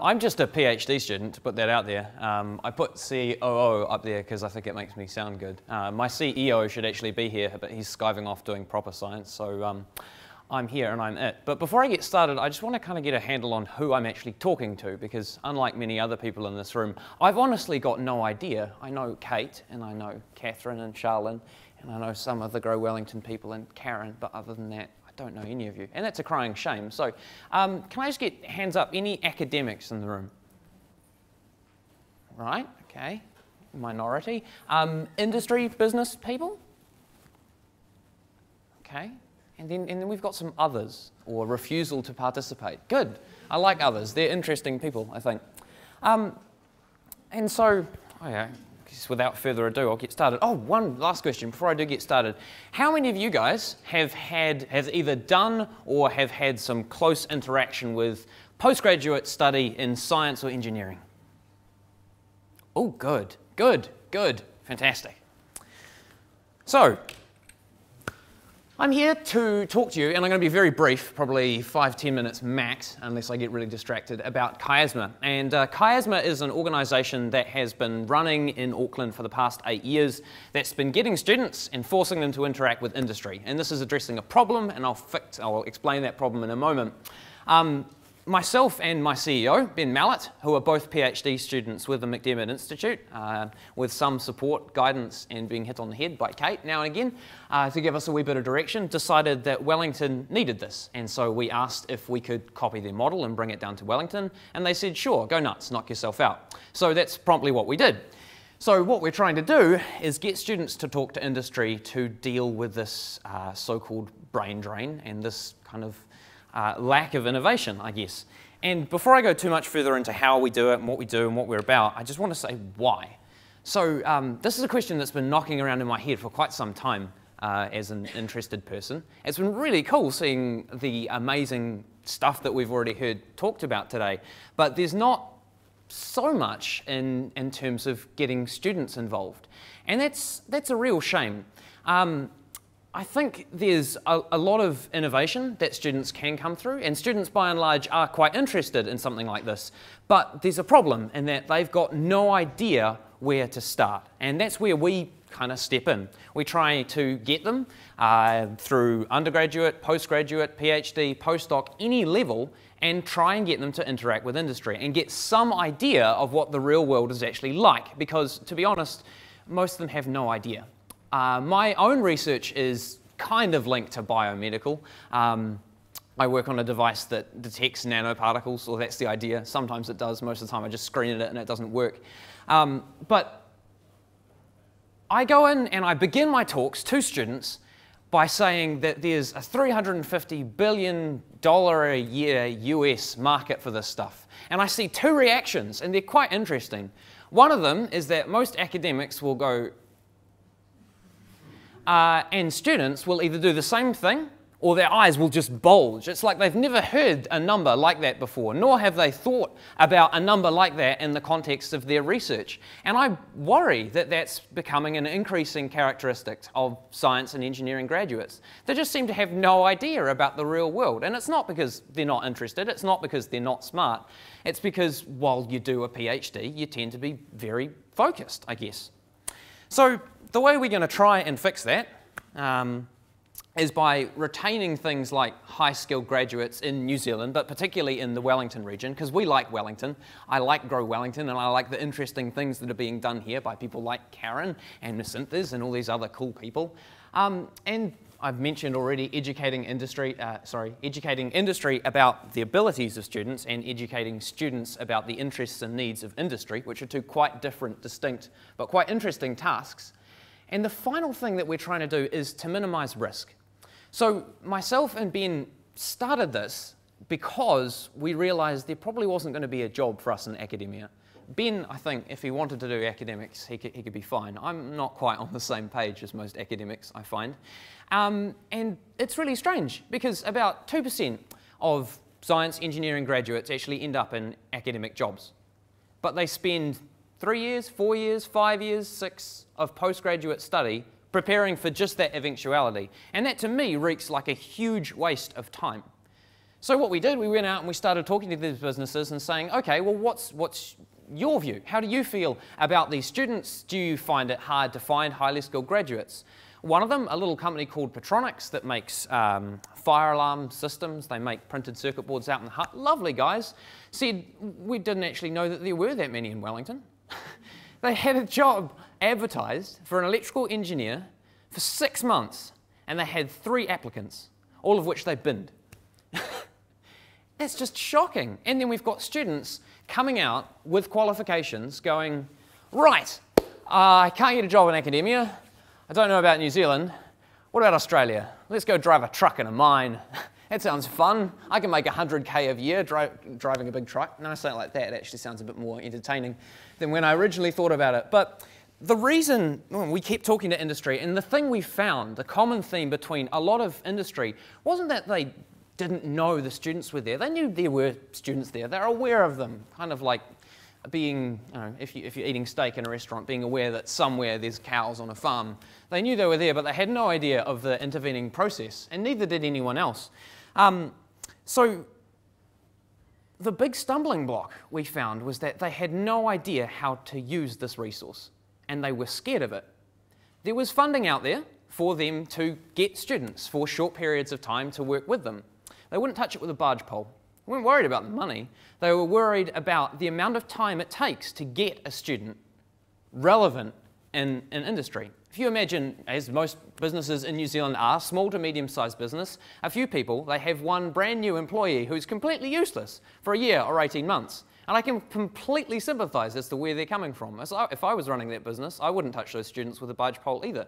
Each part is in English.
I'm just a PhD student, to put that out there. I put COO up there because I think it makes me sound good. My CEO should actually be here, but he's skiving off doing proper science, so I'm here and I'm it. But before I get started, I just want to kind of get a handle on who I'm actually talking to, because unlike many other people in this room, I've honestly got no idea. I know Kate, and I know Catherine and Charlene, and I know some of the Grow Wellington people and Karen, but other than that, don't know any of you, and that's a crying shame. So can I just get hands up, any academics in the room? Right, okay, minority. Industry, business people? Okay, and then we've got some others, or refusal to participate. Good, I like others, they're interesting people, I think. And so, okay, without further ado, I'll get started. Oh, one last question before I do get started. How many of you guys have either done or have had some close interaction with postgraduate study in science or engineering? Oh, good, good, good, fantastic. So, I'm here to talk to you, and I'm going to be very brief, probably 5-10 minutes max, unless I get really distracted, about Chiasma. And Chiasma is an organisation that has been running in Auckland for the past 8 years, that's been getting students and forcing them to interact with industry. And this is addressing a problem, and I'll explain that problem in a moment. Myself and my CEO, Ben Mallett, who are both PhD students with the McDermott Institute, with some support, guidance, and being hit on the head by Kate now and again, to give us a wee bit of direction, decided that Wellington needed this. And so we asked if we could copy their model and bring it down to Wellington, and they said, sure, go nuts, knock yourself out. So that's promptly what we did. So what we're trying to do is get students to talk to industry to deal with this so-called brain drain and this kind of lack of innovation, I guess. And before I go too much further into how we do it and what we're about, I just want to say why. So this is a question that's been knocking around in my head for quite some time as an interested person. It's been really cool seeing the amazing stuff that we've already heard talked about today, but there's not so much in terms of getting students involved. And that's a real shame. I think there's a lot of innovation that students can come through, and students by and large are quite interested in something like this. But there's a problem in that they've got no idea where to start, and that's where we kind of step in. We try to get them through undergraduate, postgraduate, PhD, postdoc, any level, and try and get them to interact with industry and get some idea of what the real world is actually like, because to be honest, most of them have no idea. My own research is kind of linked to biomedical. I work on a device that detects nanoparticles, or that's the idea. Sometimes it does, most of the time I just screen it and it doesn't work. But I go in and I begin my talks to students by saying that there's a $350 billion a year US market for this stuff. And I see two reactions, and they're quite interesting. One of them is that most academics will go, and students will either do the same thing or their eyes will just bulge. It's like they've never heard a number like that before, nor have they thought about a number like that in the context of their research. And I worry that that's becoming an increasing characteristic of science and engineering graduates. They just seem to have no idea about the real world. And it's not because they're not interested, it's not because they're not smart. It's because while you do a PhD, you tend to be very focused, I guess. So the way we're going to try and fix that is by retaining things like high-skilled graduates in New Zealand, but particularly in the Wellington region, because we like Wellington. I like Grow Wellington, and I like the interesting things that are being done here by people like Karen and Micinthas and all these other cool people. And I've mentioned already educating industry about the abilities of students and educating students about the interests and needs of industry, which are two quite different, distinct, but quite interesting tasks. And the final thing that we're trying to do is to minimize risk. So myself and Ben started this because we realized there probably wasn't going to be a job for us in academia. Ben, I think, if he wanted to do academics, he could be fine. I'm not quite on the same page as most academics, I find. And it's really strange, because about 2% of science engineering graduates actually end up in academic jobs. But they spend 3 years, 4 years, 5 years, 6 of postgraduate study preparing for just that eventuality. And that to me reeks like a huge waste of time. So what we did, we went out and we started talking to these businesses and saying, okay, well, what's your view? How do you feel about these students? Do you find it hard to find highly skilled graduates? One of them, a little company called Petronix that makes fire alarm systems. They make printed circuit boards out in the hut. Lovely guys. Said, we didn't actually know that there were that many in Wellington. They had a job advertised for an electrical engineer for 6 months, and they had 3 applicants, all of which they binned. That's just shocking. And then we've got students coming out with qualifications going, right, I can't get a job in academia. I don't know about New Zealand. What about Australia? Let's go drive a truck in a mine. That sounds fun. I can make 100K a year driving a big truck. No, something like that. It actually sounds a bit more entertaining than when I originally thought about it. But the reason we kept talking to industry, and the thing we found, the common theme between a lot of industry, wasn't that they didn't know the students were there. They knew there were students there. They're aware of them, kind of like being, if you're eating steak in a restaurant, being aware that somewhere there's cows on a farm. They knew they were there, but they had no idea of the intervening process, and neither did anyone else. So the big stumbling block we found was that they had no idea how to use this resource, and they were scared of it. There was funding out there for them to get students for short periods of time to work with them. They wouldn't touch it with a barge pole. They weren't worried about the money. They were worried about the amount of time it takes to get a student relevant in industry. If you imagine, as most businesses in New Zealand are, small to medium-sized business, a few people, they have one brand new employee who's completely useless for a year or 18 months. And I can completely sympathise as to where they're coming from. If I was running that business, I wouldn't touch those students with a barge pole either.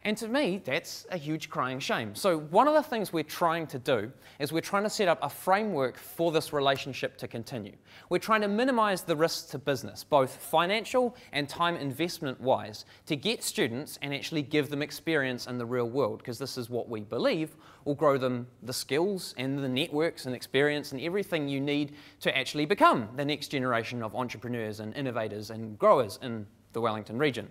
And to me, that's a huge crying shame. So one of the things we're trying to do is we're trying to set up a framework for this relationship to continue. We're trying to minimize the risks to business, both financial and time investment-wise, to get students and actually give them experience in the real world, because this is what we believe will grow them the skills and the networks and experience and everything you need to actually become the next generation of entrepreneurs and innovators and growers in the Wellington region.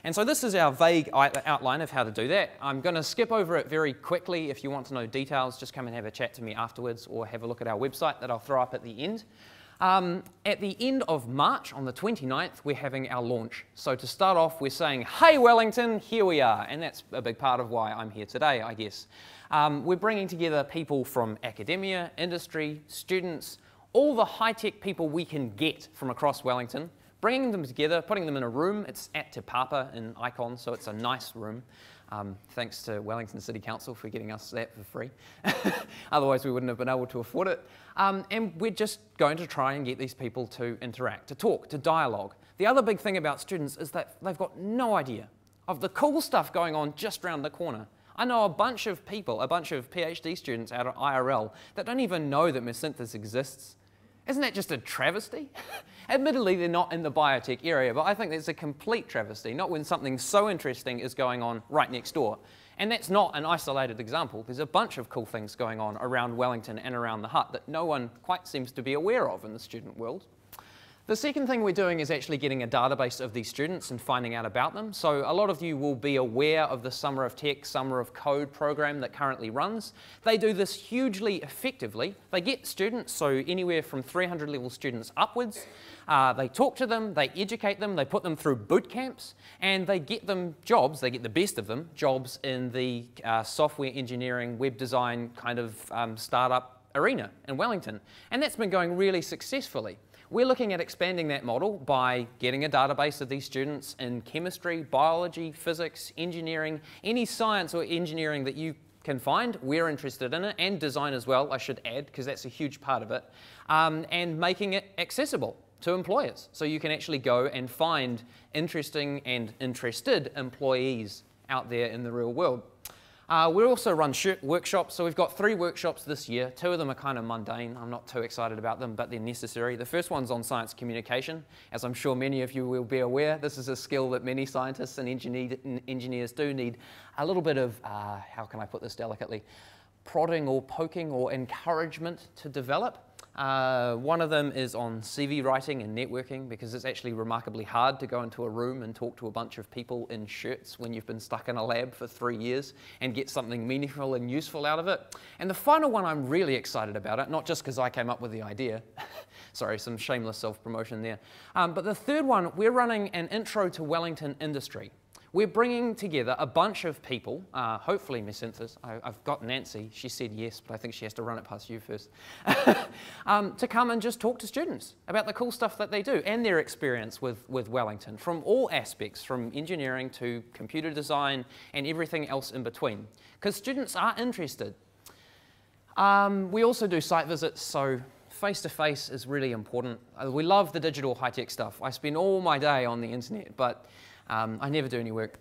And so this is our vague outline of how to do that. I'm going to skip over it very quickly. If you want to know details, just come and have a chat to me afterwards or have a look at our website that I'll throw up at the end. At the end of March, on the 29th, we're having our launch. So to start off, we're saying, hey Wellington, here we are. And that's a big part of why I'm here today, I guess. We're bringing together people from academia, industry, students, all the high-tech people we can get from across Wellington, bringing them together, putting them in a room. It's at Te Papa in Icon, so it's a nice room. Thanks to Wellington City Council for getting us that for free. Otherwise, we wouldn't have been able to afford it. And we're just going to try and get these people to interact, to talk, to dialogue. The other big thing about students is that they've got no idea of the cool stuff going on just around the corner. I know a bunch of people, a bunch of PhD students out of IRL that don't even know that Mesynthis exists. Isn't that just a travesty? Admittedly, they're not in the biotech area, but I think that's a complete travesty, not when something so interesting is going on right next door. And that's not an isolated example. There's a bunch of cool things going on around Wellington and around the hut that no one quite seems to be aware of in the student world. The second thing we're doing is actually getting a database of these students and finding out about them. So a lot of you will be aware of the Summer of Tech, Summer of Code program that currently runs. They do this hugely effectively. They get students, so anywhere from 300 level students upwards. They talk to them, they educate them, they put them through boot camps, and they get them jobs, they get the best of them, jobs in the software engineering, web design kind of startup arena in Wellington. And that's been going really successfully. We're looking at expanding that model by getting a database of these students in chemistry, biology, physics, engineering, any science or engineering that you can find. We're interested in it, and design as well, I should add, because that's a huge part of it, and making it accessible to employers. So you can actually go and find interesting and interested employees out there in the real world. We also run workshops, so we've got 3 workshops this year. 2 of them are kind of mundane. I'm not too excited about them, but they're necessary. The first one's on science communication. As I'm sure many of you will be aware, this is a skill that many scientists and engineers do need a little bit of, how can I put this delicately, prodding or poking or encouragement to develop. One of them is on CV writing and networking, because it's actually remarkably hard to go into a room and talk to a bunch of people in shirts when you've been stuck in a lab for 3 years and get something meaningful and useful out of it. And the final one, I'm really excited about it, not just because I came up with the idea. Sorry, some shameless self-promotion there. But the third one, we're running an intro to Wellington industry. We're bringing together a bunch of people, hopefully Miss Cynthia, I've got Nancy, she said yes, but I think she has to run it past you first, to come and just talk to students about the cool stuff that they do and their experience with Wellington from all aspects, from engineering to computer design and everything else in between, because students are interested. We also do site visits, so face-to-face is really important. We love the digital high-tech stuff. I spend all my day on the internet, but I never do any work.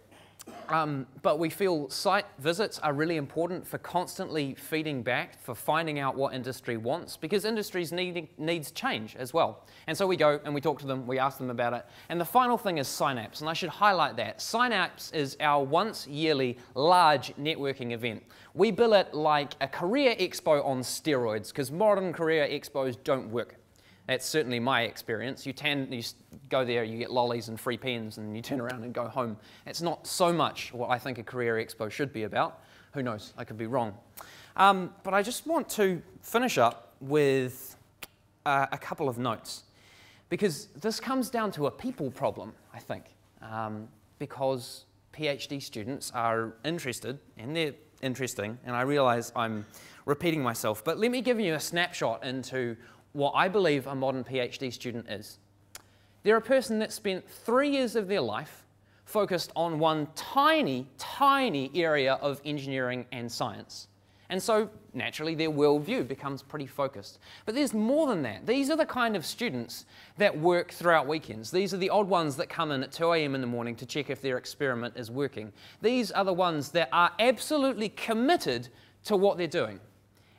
But we feel site visits are really important for constantly feeding back, for finding out what industry wants, because industries needs change as well. And so we go and we talk to them, we ask them about it. And the final thing is Synapse, and I should highlight that. Synapse is our once yearly large networking event. We bill it like a career expo on steroids, because modern career expos don't work. That's certainly my experience. You go there, you get lollies and free pens, and you turn around and go home. It's not so much what I think a career expo should be about. Who knows? I could be wrong. But I just want to finish up with a couple of notes, because this comes down to a people problem, I think, because PhD students are interested, and they're interesting, and I realize I'm repeating myself, but let me give you a snapshot into what I believe a modern PhD student is. They're a person that spent 3 years of their life focused on one tiny, tiny area of engineering and science. And so, naturally, their worldview becomes pretty focused. But there's more than that. These are the kind of students that work throughout weekends. These are the odd ones that come in at 2 a.m. in the morning to check if their experiment is working. These are the ones that are absolutely committed to what they're doing.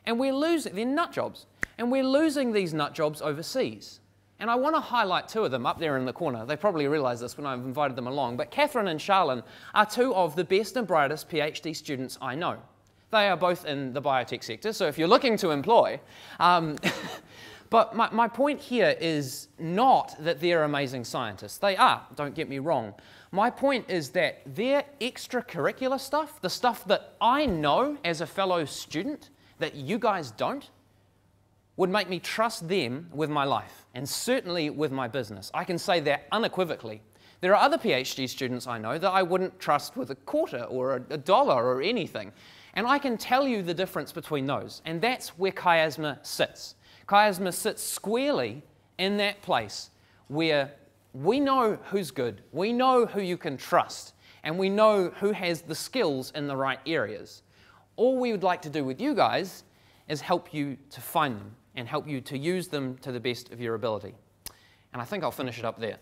And we're losing, they're nut jobs. And we're losing these nut jobs overseas. And I want to highlight 2 of them up there in the corner. They probably realize this when I've invited them along. But Catherine and Charlene are 2 of the best and brightest PhD students I know. They are both in the biotech sector, so if you're looking to employ. But my point here is not that they're amazing scientists. They are, don't get me wrong. My point is that their extracurricular stuff, the stuff that I know as a fellow student that you guys don't, would make me trust them with my life, and certainly with my business. I can say that unequivocally. There are other PhD students I know that I wouldn't trust with a quarter or a dollar or anything. And I can tell you the difference between those, and that's where Chiasma sits. Chiasma sits squarely in that place where we know who's good, we know who you can trust, and we know who has the skills in the right areas. All we would like to do with you guys is help you to find them and help you to use them to the best of your ability. And I think I'll finish it up there.